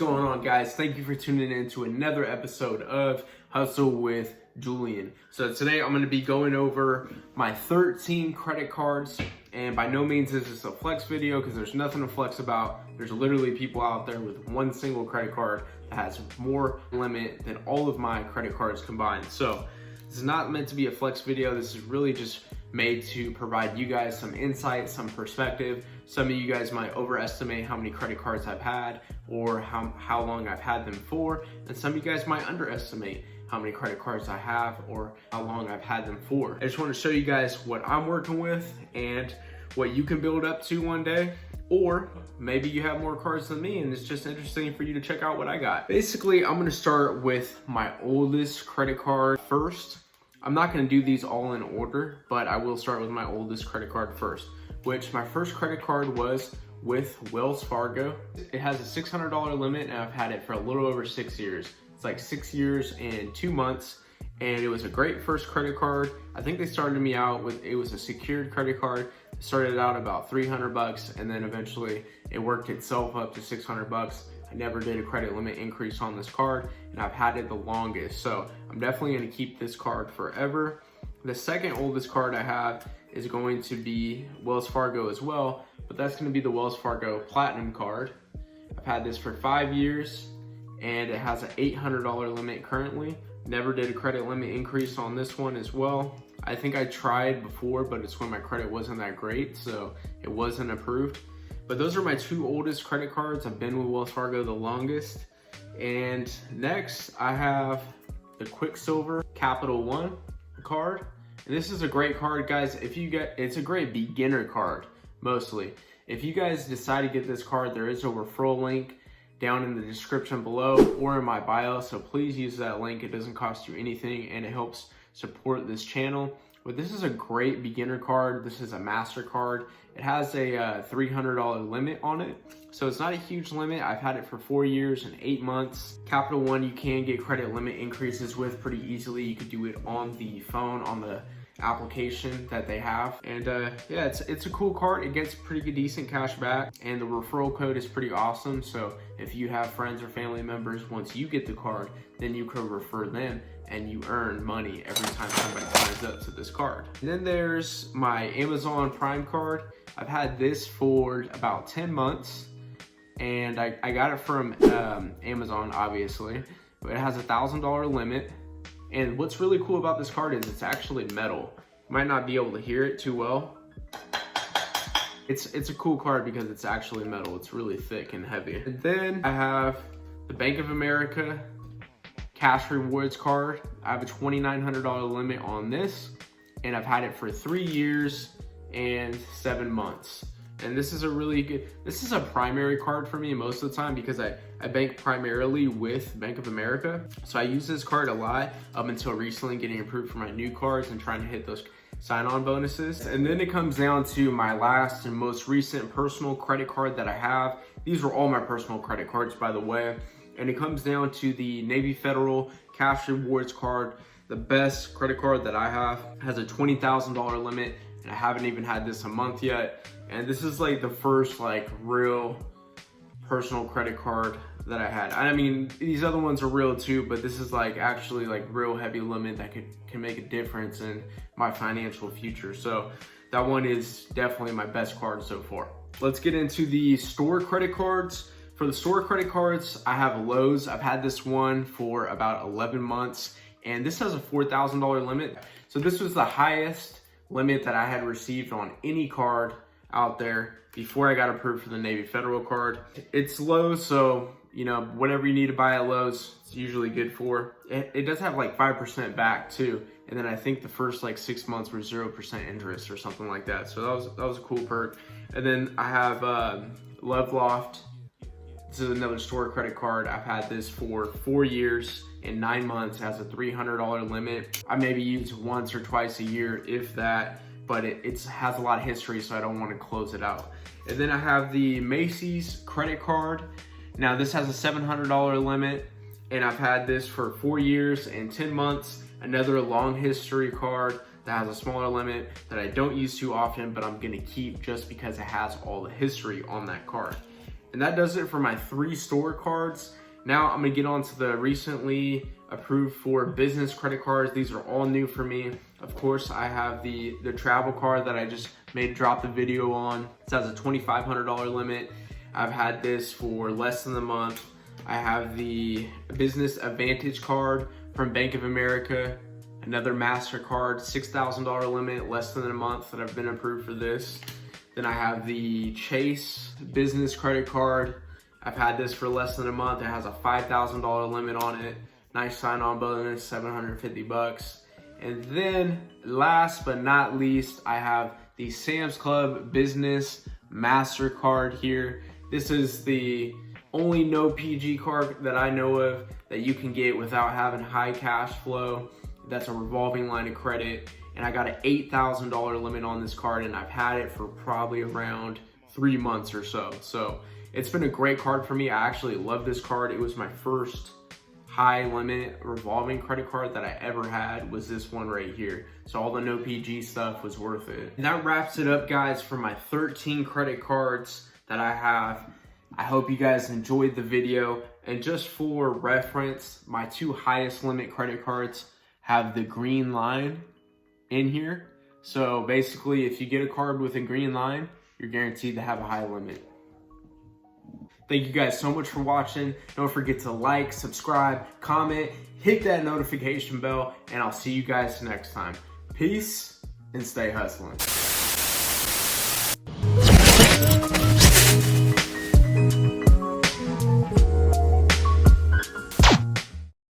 going on, guys? Thank you for tuning in to another episode of Hustle with Julian. So today I'm going to be going over my 13 credit cards, and by no means is this a flex video because there's nothing to flex about. There's literally people out there with one single credit card that has more limit than all of my credit cards combined. So this is not meant to be a flex video. This is really just made to provide you guys some insight, some perspective. Some of you guys might overestimate how many credit cards I've had or how long I've had them for. And some of you guys might underestimate how many credit cards I have or how long I've had them for. I just want to show you guys what I'm working with and what you can build up to one day. Or maybe you have more cards than me and it's just interesting for you to check out what I got. Basically, I'm going to start with my oldest credit card first. I'm not going to do these all in order, but I will start with my oldest credit card first, which my first credit card was with Wells Fargo. It has a $600 limit and I've had it for a little over 6 years. It's like 6 years and 2 months, and it was a great first credit card. I think they started me out with, it was a secured credit card. It started out about $300 and then eventually it worked itself up to $600. I never did a credit limit increase on this card and I've had it the longest. So I'm definitely gonna keep this card forever. The second oldest card I have is going to be Wells Fargo as well, but that's gonna be the Wells Fargo Platinum card. I've had this for 5 years and it has an $800 limit currently. Never did a credit limit increase on this one as well. I think I tried before, but it's when my credit wasn't that great, so it wasn't approved. But those are my two oldest credit cards. I've been with Wells Fargo the longest. And next I have the Quicksilver Capital One card. And this is a great card, guys. It's a great beginner card, mostly. If you guys decide to get this card, there is a referral link down in the description below or in my bio. So please use that link. It doesn't cost you anything and it helps support this channel. But this is a great beginner card. This is a MasterCard. It has a $300 limit on it. So it's not a huge limit. I've had it for 4 years and 8 months. Capital One, you can get credit limit increases with pretty easily. You could do it on the phone, on the application that they have. And yeah, it's a cool card. It gets pretty good, decent cash back. And the referral code is pretty awesome. So if you have friends or family members, once you get the card, then you could refer them and you earn money every time somebody signs up to this card. And then there's my Amazon Prime card. I've had this for about 10 months and I got it from Amazon, obviously. But it has a $1,000 limit. And what's really cool about this card is it's actually metal. You might not be able to hear it too well. It's a cool card because it's actually metal. It's really thick and heavy. And then I have the Bank of America Cash Rewards card. I have a $2,900 limit on this and I've had it for 3 years and 7 months. And this is a primary card for me most of the time because I bank primarily with Bank of America. So I use this card a lot up until recently, getting approved for my new cards and trying to hit those sign-on bonuses. And then it comes down to my last and most recent personal credit card that I have. These were all my personal credit cards, by the way. And it comes down to the Navy Federal Cash Rewards card. The best credit card that I have has a $20,000 limit. And I haven't even had this a month yet. And this is like the first like real personal credit card that I had. I mean, these other ones are real too, but this is like actually like real heavy limit that can make a difference in my financial future. So that one is definitely my best card so far. Let's get into the store credit cards. For the store credit cards, I have Lowe's. I've had this one for about 11 months and this has a $4,000 limit. So this was the highest limit that I had received on any card out there before I got approved for the Navy Federal card. It's Lowe's, so you know, whatever you need to buy at Lowe's, it's usually good for. It does have like 5% back too. And then I think the first like 6 months were 0% interest or something like that. So that was a cool perk. And then I have Love Loft. This is another store credit card. I've had this for 4 years and 9 months. It has a $300 limit. I maybe use it once or twice a year, if that, but it has a lot of history, so I don't want to close it out. And then I have the Macy's credit card. Now this has a $700 limit and I've had this for 4 years and 10 months. Another long history card that has a smaller limit that I don't use too often, but I'm gonna keep just because it has all the history on that card. And that does it for my 3 store cards. Now I'm gonna get on to the recently approved for business credit cards. These are all new for me. Of course, I have the travel card that I just dropped the video on. It has a $2,500 limit. I've had this for less than a month. I have the Business Advantage card from Bank of America, another MasterCard, $6,000 limit, less than a month that I've been approved for this. Then I have the Chase business credit card. I've had this for less than a month. It has a $5,000 limit on it. Nice sign-on bonus, $750. And then last but not least, I have the Sam's Club Business MasterCard here. This is the only no PG card that I know of that you can get without having high cash flow. That's a revolving line of credit. And I got an $8,000 limit on this card, and I've had it for probably around 3 months or so. So it's been a great card for me. I actually love this card. It was my first high limit revolving credit card that I ever had, was this one right here. So all the no PG stuff was worth it. And that wraps it up, guys, for my 13 credit cards that I have. I hope you guys enjoyed the video. And just for reference, my 2 highest limit credit cards have the green line in here. So basically, if you get a card with a green line, you're guaranteed to have a high limit. Thank you guys so much for watching. Don't forget to like, subscribe, comment, hit that notification bell, and I'll see you guys next time. Peace and stay hustling.